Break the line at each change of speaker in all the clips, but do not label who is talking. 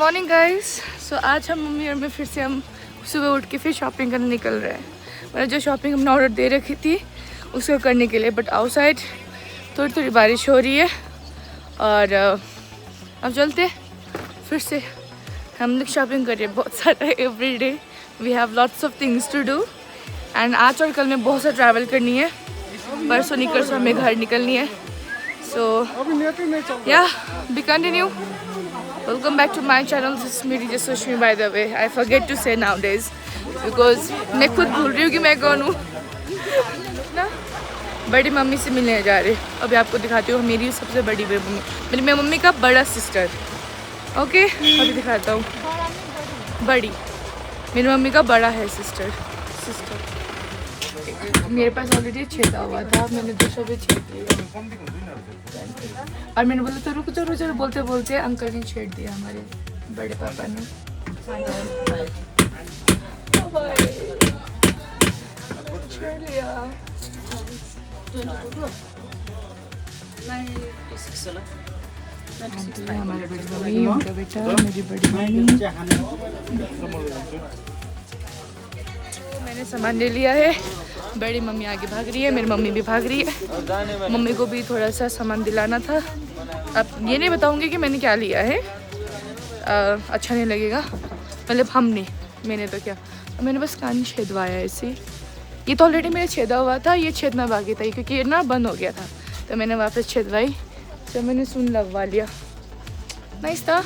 Morning guys. सो आज हम mummy और मैं फिर से हम सुबह उठ के फिर शॉपिंग करने निकल रहे हैं। मैंने जो शॉपिंग हमने ऑर्डर दे रखी थी उसको करने के लिए, बट आउटसाइड थोड़ी थोड़ी बारिश हो रही है और अब चलते फिर से। हम लोग शॉपिंग कर रहे हैं बहुत सारा every day. We have lots of things to do and आज और कल में बहुत सा ट्रैवल करनी है। परसों निकल से हमें घर निकलनी है। सो या we continue. Welcome back to my channel. This is Miri Jaswashmi, by the way. I forget to say nowadays because मैं खुद भूल रही हूँ कि मैं कौन हूँ ना। बड़ी मम्मी से मिलने जा रहे। अभी आपको दिखाती हूँ मेरी सबसे बड़ी मम्मी, मेरी मम्मी का बड़ा सिस्टर। ओके अभी दिखाता हूँ। बड़ी मेरी मम्मी का बड़ा है सिस्टर। मेरे पास ऑलरेडी छेदा हुआ था, मैंने दूसरा भी छेद दिया और मैंने बोला तो रुको चलो चलो बोलते बोलते अंकल ने छेड़ दिया, हमारे बड़े पापा ने। हमारे बड़ी मम्मी, उनका बेटा, मेरी बड़ी मम्मी। मैंने सामान ले लिया है। बड़ी मम्मी आगे भाग रही है, मेरी मम्मी भी भाग रही है। मम्मी को भी थोड़ा सा सामान दिलाना था। अब ये नहीं बताऊंगी कि मैंने क्या लिया है, अच्छा नहीं लगेगा। मतलब हमने मैंने तो क्या, मैंने बस कान छेदवाया ऐसे। ये तो ऑलरेडी मेरा छेदा हुआ था, ये छेदना बाकी था क्योंकि ये ना बंद हो गया था, तो मैंने वापस छेदवाई। तो मैंने सुन लगवा लिया, नाइस था।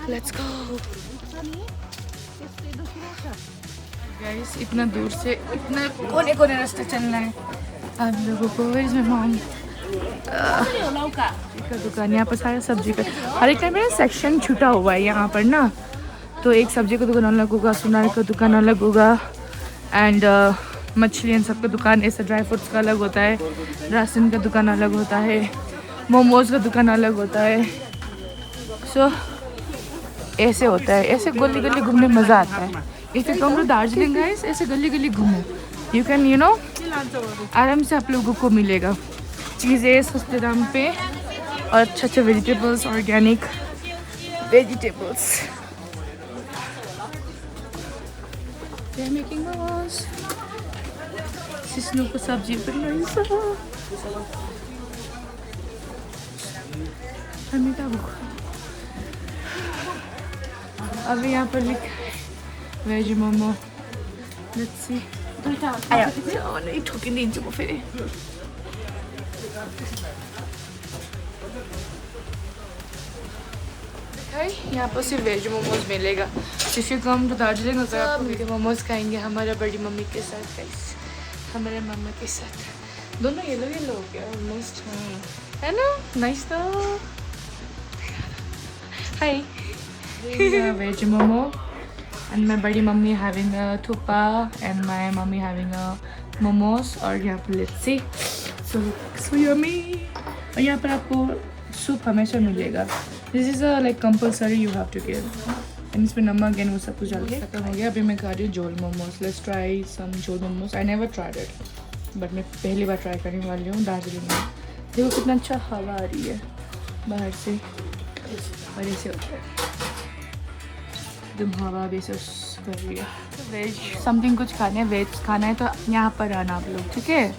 Let's go guys. इतना दूर से इतना कोने कोने रास्ते चलना है आप लोगों को। मॉम का दुकान, यहाँ पर सारा सब्जी का हर एक टाइम में सेक्शन छूटा हुआ है यहाँ पर ना। तो एक सब्जी का दुकान अलग होगा, सुनार का दुकान अलग होगा एंड मछली इन सब का दुकान, ऐसा ड्राई फ्रूट्स का अलग होता है, राशन का दुकान अलग होता है, मोमोज का दुकान अलग होता है। सो ऐसे होता है, ऐसे गली गली घूमने मज़ा आता है। If you come to Darjeeling guys, ऐसे गली गली घूमो, यू कैन यू नो आराम से आप लोगों को मिलेगा चीज़ें सस्ते दाम पे और अच्छे अच्छे vegetables, organic vegetables. Making momos, सिस्नू को सब्जी बनाई अभी यहाँ पर लिखा है वेज मोमो। Let's see. नहीं ठोकी नीचे को फिर। यहाँ पर सिर्फ वेज मोमोज मिलेगा। If you come to Darjeeling अगर आप मिलके मोमोज खाएंगे हमारे बड़ी मम्मी के साथ गाइस, हमारे मामा के साथ। दोनों येलो येलो हो गया ऑलमोस्ट, है ना। नाइस था। हाय वेज मोमो and my बड़ी mummy having a thuppa and my mummy having a momos। और यहाँ पर let's see so yummy। और यहाँ पर आपको सूप हमेशा मिलेगा। this is a like compulsory you have to give and इसमें नमक एंड वो सब कुछ डाल के खत्म हो गया। अभी मैं खा रही हूँ झोल मोमोज। let's try some झोल momos. I never tried it but मैं पहली बार ट्राई करने वाली हूँ दार्जिलिंग में। देखो कितना अच्छा हवा आ रही है बाहर से और ऐसे होता है एकदम हवा भी कर रही है। वेज समथिंग कुछ खाने, वेज खाना है तो यहाँ पर आना आप लोग, ठीक है।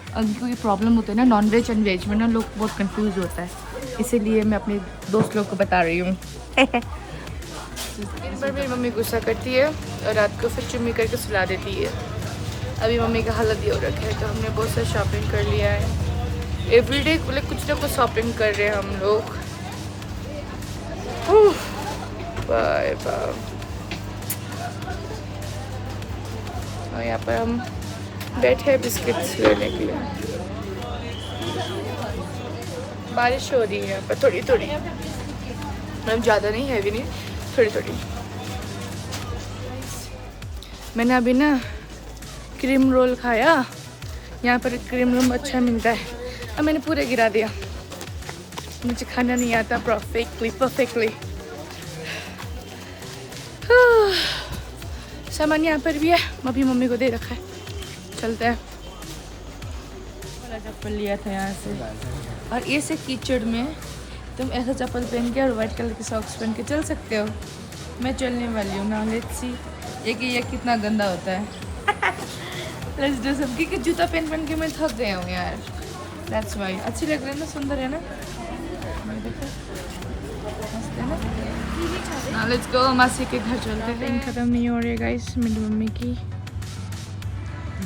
क्योंकि प्रॉब्लम होता है ना नॉन वेज एंड वेज में ना, लोग बहुत कंफ्यूज होता है, इसीलिए मैं अपने दोस्त लोग को बता रही हूँ। दिन भर मेरी मम्मी गुस्सा करती है और रात को फिर चुम्मी करके सुला देती है। अभी मम्मी का हालत ये हो रखा है, तो हमने बहुत सारा शॉपिंग कर लिया है। एवरीडे कुछ ना कुछ शॉपिंग कर रहे हैं हम लोग। Bye bye. और यहाँ पर हम बैठे हैं बिस्किट्स लेने के लिए। बारिश हो रही है यहाँ पर थोड़ी थोड़ी, मतलब ज़्यादा नहीं, हैवी नहीं, थोड़ी थोड़ी। मैंने अभी ना क्रीम रोल खाया। यहाँ पर क्रीम रोल अच्छा मिलता है और मैंने पूरा गिरा दिया। मुझे खाना नहीं आता परफेक्टली। सामान यहाँ पर भी है, अभी मम्मी को दे रखा है। चलता है। चप्पल लिया था यहाँ से और ऐसे कीचड़ में तुम ऐसा चप्पल पहन के और वाइट कलर के सॉक्स पहन के चल सकते हो, मैं चलने वाली हूँ ना। लेट्स सी ये कितना गंदा होता है। लेट्स डू सब, क्योंकि जूता पहन के मैं थक गया हूँ यार, दैट्स वाई। अच्छी लग रही है ना, सुंदर है ना, मस्त है ना। लेट्स गो, मासी के घर चलते हैं। ख़त्म नहीं हो रही गाइस, मेरी मम्मी की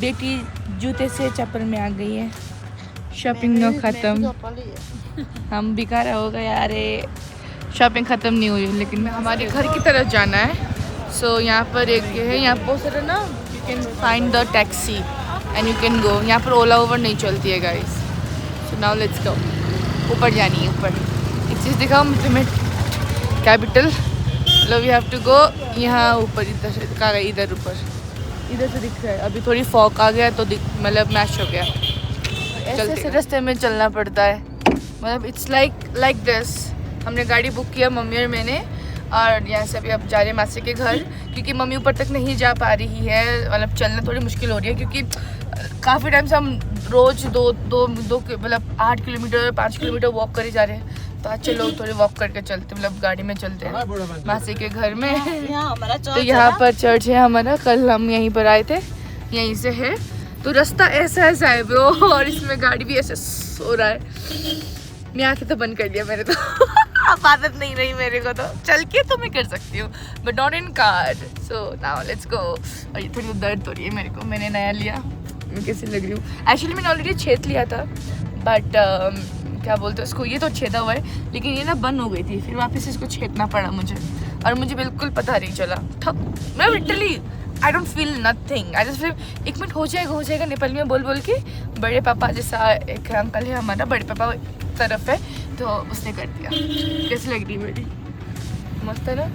बेटी जूते से चप्पल में आ गई है। शॉपिंग नो ख़त्म, हम बिकारा हो गया यार, शॉपिंग ख़त्म नहीं हुई। लेकिन हमारे घर की तरफ जाना है। सो यहाँ पर एक ये है, यहाँ बहुत सारा ना, you can find the taxi and you can go. यहाँ पर ओला ओवर नहीं चलती है guys. So now let's go, ऊपर जानी है। ऊपर एक चीज़ दिखाओ मुझे, मैं कैपिटल, मतलब वी हैव टू गो यहाँ ऊपर, इधर से कहाँ गई, इधर ऊपर, इधर से दिख रहा है। अभी थोड़ी फॉग आ गया तो मतलब मैच हो गया। ऐसे ऐसे रास्ते में चलना पड़ता है, मतलब इट्स लाइक दिस। हमने गाड़ी बुक किया मम्मी और मैंने, और यहाँ से अभी अब जा रहे हैं मासी के घर, क्योंकि मम्मी ऊपर तक नहीं जा पा रही है, मतलब चलना थोड़ी मुश्किल हो रही है, क्योंकि काफ़ी टाइम से हम रोज़ दो मतलब 8 किलोमीटर 5 किलोमीटर वॉक करे जा रहे हैं। तो आज चलो थोड़ी वॉक करके चलते, मतलब गाड़ी में चलते हैं मासी के घर में। तो यहाँ पर चर्च है हमारा, कल हम यहीं पर आए थे, यहीं से है। तो रास्ता ऐसा है ब्रो, और इसमें गाड़ी भी ऐसे हो रहा है। मैं आके तो बंद कर दिया मैंने तो। अब आदत नहीं रही मेरे को, तो चल के तो मैं कर सकती हूँ, but not in car. So now let's go. और ये थोड़ी दर्द हो रही है मेरे को, मैंने नया लिया, मैं कैसी लग रही हूँ। एक्चुअली मैंने ऑलरेडी छेद लिया था, बट क्या बोलते हैं उसको, ये तो छेदा हुआ है, लेकिन ये ना बंद हो गई थी, फिर वापस इसको छेदना पड़ा मुझे, और मुझे बिल्कुल पता नहीं चला। मैं literally I don't feel nothing, I just feel 1 minute हो जाएगा नेपाली में बोल के। बड़े पापा जैसा एक अंकल है हमारा, बड़े पापा तरफ है, तो उसने कर दिया। कैसी लग रही है मेरी, मस्त है ना।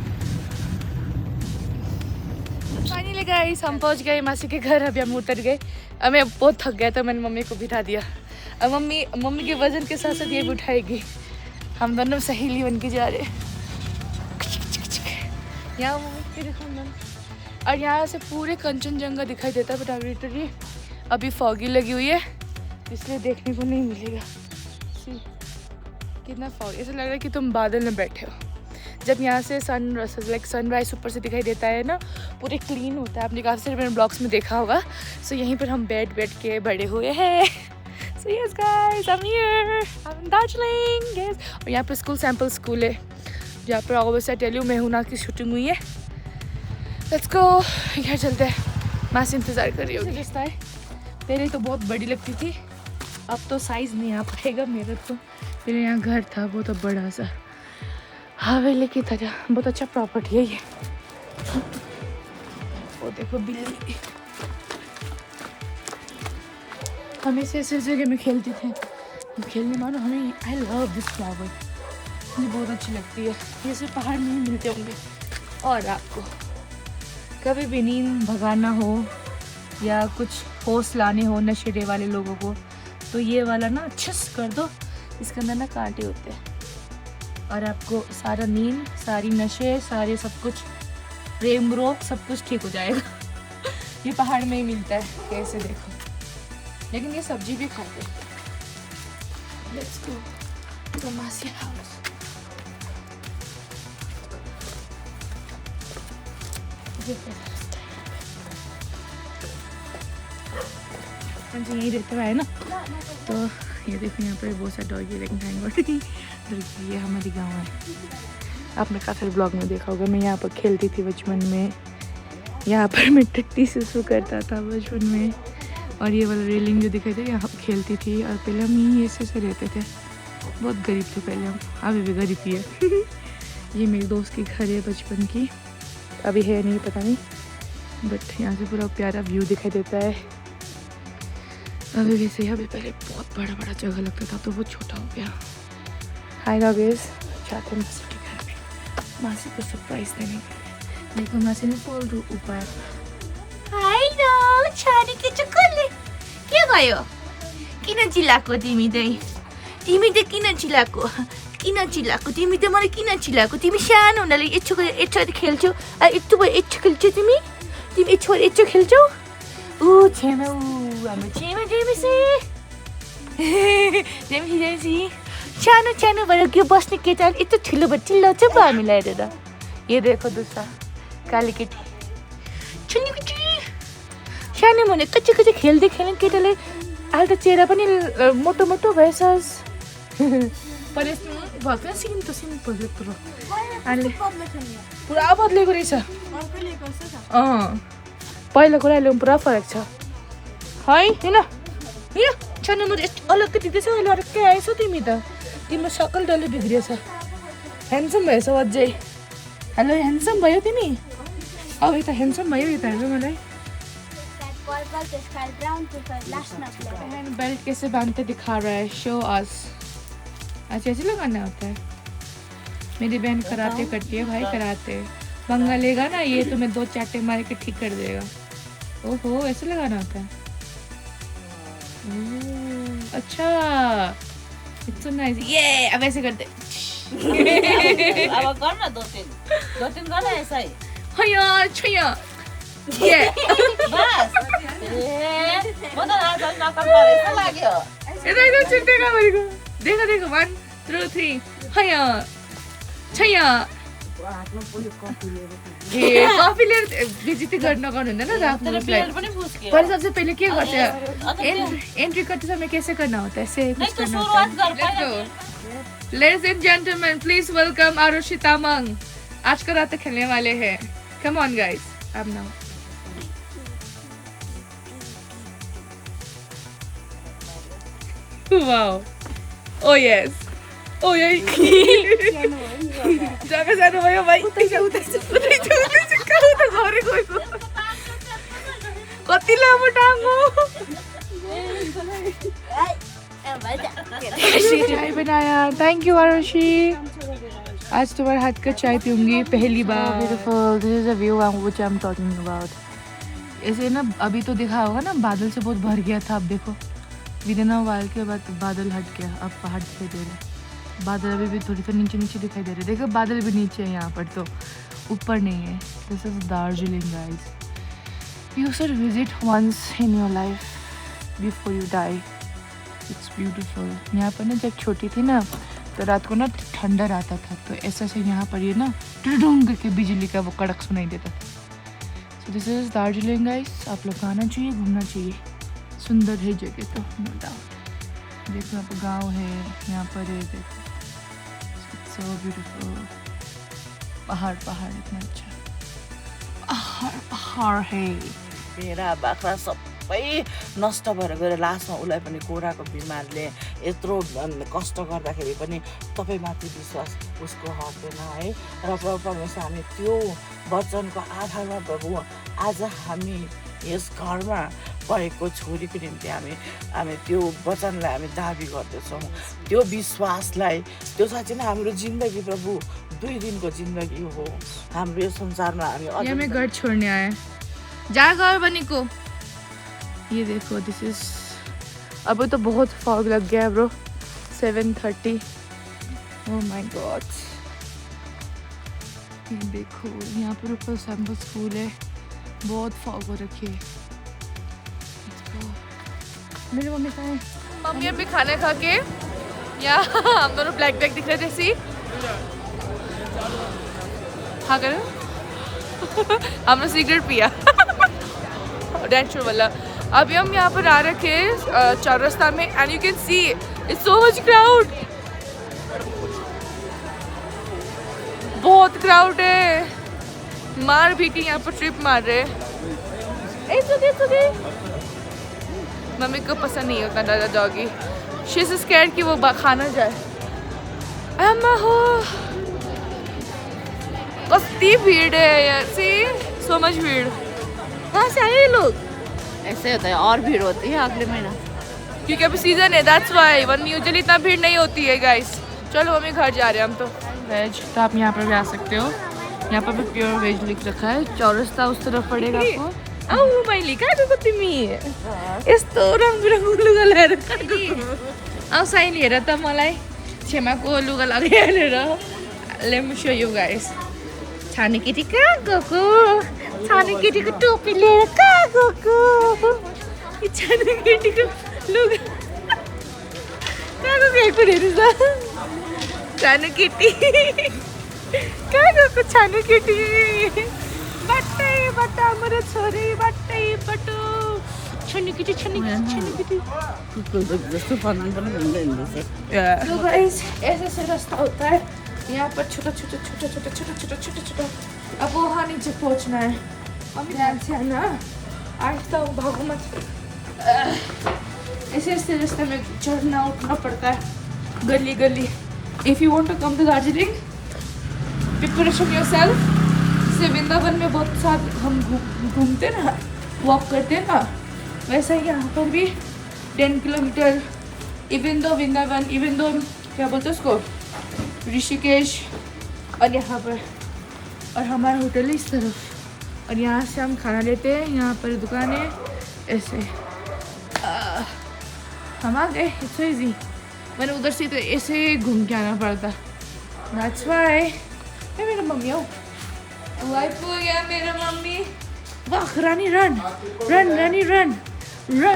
फाइनली गाइस हम पहुंच गए मासी के घर। अभी हम उतर गए, अब मैं बहुत थक गया था, मैंने मम्मी को बिठा दिया। अब मम्मी के वजन के साथ साथ ये भी उठाएगी। हम दोनों सहेली बन के जा रहे हैं। यहाँ और यहाँ से पूरे कंचनजंगा दिखाई देता है, बट लिटरली अभी फॉगी लगी हुई है, इसलिए देखने को नहीं मिलेगा। कितना फॉग, ऐसा लग रहा है कि तुम बादल में बैठे हो। जब यहाँ से सनराइज ऊपर से दिखाई देता है ना, पूरे क्लीन होता है। आपने काफ़ी सारे मेरे ब्लॉग्स में देखा होगा। सो यहीं पर हम बैठ के बड़े हुए हैं। So yes guys, I am here, I am in Darjeeling guys. और यहाँ पर स्कूल है, जहाँ पर ऑब्वियसली आई टेल यू मेहुना की शूटिंग हुई है। लेट्स गो, यहाँ चलते हैं। मासी इंतज़ार कर रही होगी। रास्ता है, पहले तो बहुत बड़ी लगती थी, अब तो साइज़ नहीं आ पाएगा मेरा। तो पहले यहाँ घर था बहुत बड़ा सा, हवेली की तरह, बहुत अच्छा प्रॉपर्टी है ये। वो देखो बिल्ली, हमें से ऐसे जगह में खेलते थे, खेलने मानो हमें। आई लव दिस फ्लावर, मुझे बहुत अच्छी लगती है। ये सिर्फ पहाड़ में ही मिलते होंगे। और आपको कभी भी नींद भगाना हो या कुछ होश लाने हो नशेड़े वाले लोगों को, तो ये वाला ना छस कर दो, इसके अंदर ना कांटे होते हैं, और आपको सारा नींद, सारी नशे, सारे सब कुछ, प्रेम रोग, सब कुछ ठीक हो जाएगा। ये पहाड़ में ही मिलता है, कैसे देखो। लेकिन ये सब्जी भी खाते हैं। लेट्स गो टू मासी हाउस। जी यही रहता है ना। तो ये देखो यहाँ पर बहुत सारे डॉगी, लेकिन थैंक ये हमारी गाँव है। आपने काफ़ी सारे ब्लॉग में देखा होगा, मैं यहाँ पर खेलती थी बचपन में। यहाँ पर मैं टट्टी सुसु करता था बचपन में, और ये वाला रेलिंग जो दिखाई दे, यहाँ खेलती थी। और पहले हम यहीं ऐसे से रहते थे, बहुत गरीब थे पहले हम, अभी भी गरीब ही है। ये मेरी दोस्त की घर है बचपन की, अभी है नहीं पता नहीं, बट यहाँ से पूरा प्यारा व्यू दिखाई देता है। अभी वैसे यहाँ पे पहले बहुत बड़ा बड़ा जगह लगता था, तो वो छोटा हो गया। हाय गाइस, जाते हैं मासी के घर में, मासी को सरप्राइज देने के लिए। देखो मासी ने बोल दो ऊपर। हाय नो छानी के चक्कर के भयो, किन चिल्लाको तिमी त किन चिल्लाको तिमी त मलाई किन चिल्लाको? तिमी सानो हुनाले यच्छो खेल्छौ, यच्छो खेल्छौ तिमी यच्छो खेल्छौ। ऊ छेमा, ऊ हाम्रो छेमा जेमिसी सानो सानो भएर के बस्ने केटा यत्रो ठुलो भएर चिल्लाउँछ पो हामीलाई हेरेर ये देखो दूसरा काली केटी छुनी केटी सानो भने कच्ची कच्ची खेल्दै खेल्ने केटाले अहिले त चेहरा पनि मोटो मोटो भएछस् भक्न सिक्नु त सिम्पल पुरो अहिले पुरा बदलेको रहेछ पहिलाको र अहिले पुरा फरक छ है होइन यो सानोमा त यस्तो अलग्गै दिँदैछ अहिले अर्कै आएछ तिमी त तिम्रो सकल डल्लै बिग्रिएछ ह्यान्डसम भएछ अझै हेलो ह्यान्डसम भयो तिमी अब यता ह्यान्डसम भयो यता हेर्नु मलाई बेल्ट कैसे बांधते दिखा रहा है शो अस अच्छा ऐसे लगाना होता है मेरी बहन कराटे करती है भाई कराटे पंगा लेगा ना ये तुम्हें 2 चाटे मार के ठीक कर देगा ओहो ऐसे लगाना होता है अच्छा इट्स सो नाइस ये अब ऐसे करते
अब करना 2-3 करना ऐसा ही
हया छया ये
बस म त आज नकल गरेछ लाग्यो
यता चिन्टेका भनेको देखो देखो 1 2 3 हया छया ए कफी लिएर बेइज्जती गर्न हुँदैन राख्नु
प्लेयर पनि फुस्क्यो
पहिले सबसे पहिले के गर्छ एंट्री करते समय कैसे करना होता है ऐसे कुछ करना होता है ladies and gentlemen please welcome Arushi Tamang आज का रात खेलने वाले हैं कम ऑन गाइस अब now wow oh yes oh यही जग्गा जानु भयो भाइ उतै कहाँ त घरे गएको कति लामो टाङ्गो चाय बनाया थैंक यू आरुषि आज तुम्हारे हाथ का चाय पीऊंगी पहली बार beautiful this is a view which I am talking about ऐसे ना अभी तो देखा होगा ना बादल से बहुत भर गया था अब देखो विदिन अ व्हाइल के बाद बादल हट गया अब पहाड़ दिखाई दे रहे बादल अभी भी थोड़ी नीचे नीचे दिखाई दे रहे देखो बादल भी नीचे है यहाँ पर तो ऊपर नहीं है this is Darjeeling guys you should visit once in your life before you die it's beautiful यहाँ पर ना जब छोटी थी ना तो रात को ना ठंडा रहता था तो ऐसा से यहाँ पर ये ना टुडुंग करके बिजली का वो कड़क सुनाई देता था so this is Darjeeling guys आप लोग आना चाहिए घूमना चाहिए सुंदर है जगह तो नो डाउट देखो यहाँ पर गाँव है यहाँ पर है देखो सो ब्यूटीफुल पहाड़ पहाड़ इतना अच्छा पहाड़ पहाड़ है
भेडा बाख्रा सबै नष्ट भएर गएर लास्टमा उसलाई पनि कोराको बिमारले यत्रो कष्ट गर्दाखेरि पनि तपाईँमाथि विश्वास उसको हट्दैन है र परमेश्वर हामी त्यो वचनको आधारमा प्रभु आज हामी यस घरमा भएको छोरीको निम्ति हामी त्यो वचनलाई हामी दाबी गर्दछौँ त्यो विश्वासलाई त्यो साँच्चै नै हाम्रो जिन्दगी प्रभु 2 दिनको जिन्दगी हो हाम्रो यो संसारमा हामी
मैं घर छोड़ने आए जा घर बनी को ये देखो दिस इज अब तो बहुत फॉग लग गया ब्रो 7:30 ओह माय गॉड ये देखो यहाँ पर ऊपर सैम्बो स्कूल है बहुत फॉग हो रखी है मेरी मम्मी कहाँ है मम्मी अभी खाना खा के यहाँ हम दोनों ब्लैक ब्लैक दिख रहे थे सी हाँ करो हमने सिगरेट पिया डेंचर वाला अभी हम यहाँ पर आ रखे चौरस्ता में and you can see it's so much crowd बहुत क्राउड है मार भीटी यहाँ पर ट्रिप मार रहे It's okay. मम्मी को पसंद नहीं होता दादा डॉगी शी इज स्कैर्ड कि वो खाना जाए अम्मा हो कस्ती भीड़ है यार सी सो मच भीड़ कहाँ से आए लोग
ऐसे होता है और भीड़ होती है अगले महीना
क्योंकि अभी सीजन है दैट्स व्हाई वन यूजुअली इतना भीड़ नहीं होती है गाइस चलो मम्मी घर जा रहे हैं हम तो वेज तो आप यहाँ पर भी आ सकते हो यहाँ पर भी प्योर वेज लिख रखा है चौरस्ता उस तरफ पड़ेगा आपको औ मैले कहाँ गएको तिमी यस्तो रङबिरङको लुगा लगाएर कहाँ गएको औ साइली हेर त मलाई छेमाको लुगा लगाएर let me show you guys छाने केटी कहाँ गएको छाने केटीको टोपी लिएर कहाँ गएको छाने केटीको लुगा कहाँ कहाँ गएको एक मिनट हेर्नुहोस् त सानो केटी कहाँ गएको सानो केटी बट्टै बट्टा मेरो छोरी बट्टै बट्टो छनी केटी
जस्तो फर्म पनि घुम्दै हिँड्दैछ
तो गाइस ऐसे रास्ता होता है यहाँ पर छोटा अब वहाँ नीचे पहुँचना है हम ध्यान से आना आहिस्ता भागो मत ऐसे रास्ते में चढ़ना उठना पड़ता है गली if you want to come to Darjeeling preparation yourself जैसे वृंदावन में बहुत साथ हम घूमते ना वॉक करते ना वैसा ही यहाँ पर भी 10 kilometre even though Vrindavan even though क्या बोलते हैं उसको ऋषिकेश और यहाँ पर और हमारा होटल है इस तरफ और यहाँ से हम खाना लेते हैं यहाँ पर दुकान है ऐसे हम आ गए इट्स इजी मैंने उधर से तो ऐसे घूम के आना पड़ता दैट्स व्हाई मेरा मम्मी हो वाइफ हो गया मेरा मम्मी वाह रानी रन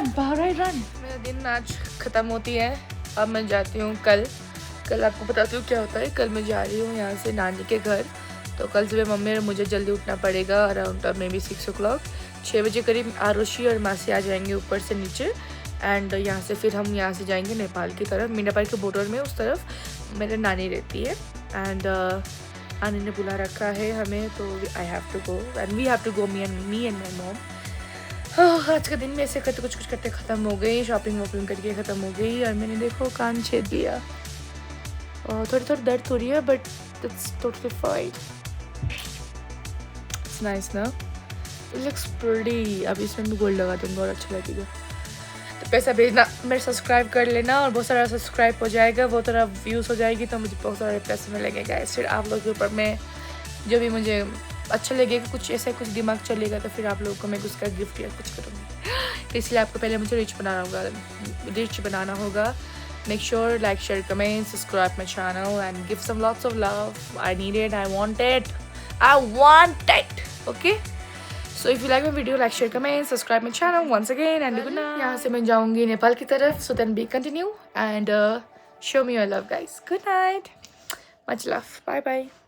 बाहर रन मेरा दिन आज ख़त्म होती है अब मैं जाती हूँ कल आपको बताती हूँ क्या होता है कल मैं जा रही हूँ यहाँ से नानी के घर तो कल सुबह मम्मी और मुझे जल्दी उठना पड़ेगा अराउंड मे बी 6 o'clock 6 बजे करीब आरुषि और मासी आ जाएंगे ऊपर से नीचे एंड यहाँ से फिर हम यहाँ से जाएंगे नेपाल की तरफ मीनापाल के बॉर्डर में उस तरफ मेरे नानी रहती है एंड नानी ने बुला रखा है हमें तो I have to go and we have to go me and my mom आज का दिन में ऐसे करते कुछ करते ख़त्म हो गई शॉपिंग वॉपिंग करके ख़त्म हो गई और मैंने देखो कान छेद दिया और थोड़ी दर्द हो रही है but it's totally fine it's nice ना इट लुक्स प्रीटी अब इसमें भी गोल्ड लगा दूँगा और अच्छा लगेगा तो पैसा भेजना मेरे सब्सक्राइब कर लेना और बहुत सारा सब्सक्राइब हो जाएगा बहुत सारा व्यूज़ हो जाएगी तो मुझे बहुत सारे पैसे मिलेंगे फिर आप लोगों के ऊपर मैं जो भी मुझे अच्छा लगेगा कुछ ऐसा कुछ दिमाग चलेगा तो फिर आप लोगों को मैं उसका गिफ्ट या कुछ करूँगी इसलिए आपको पहले मुझे रिच बनाना होगा make sure like share comment subscribe my channel and give some lots of love I need it I want it okay so if you like my video like share comment subscribe my channel once again and good night यहाँ से मैं जाऊँगी नेपाल की तरफ so then be continue and show me your love guys good night much love bye bye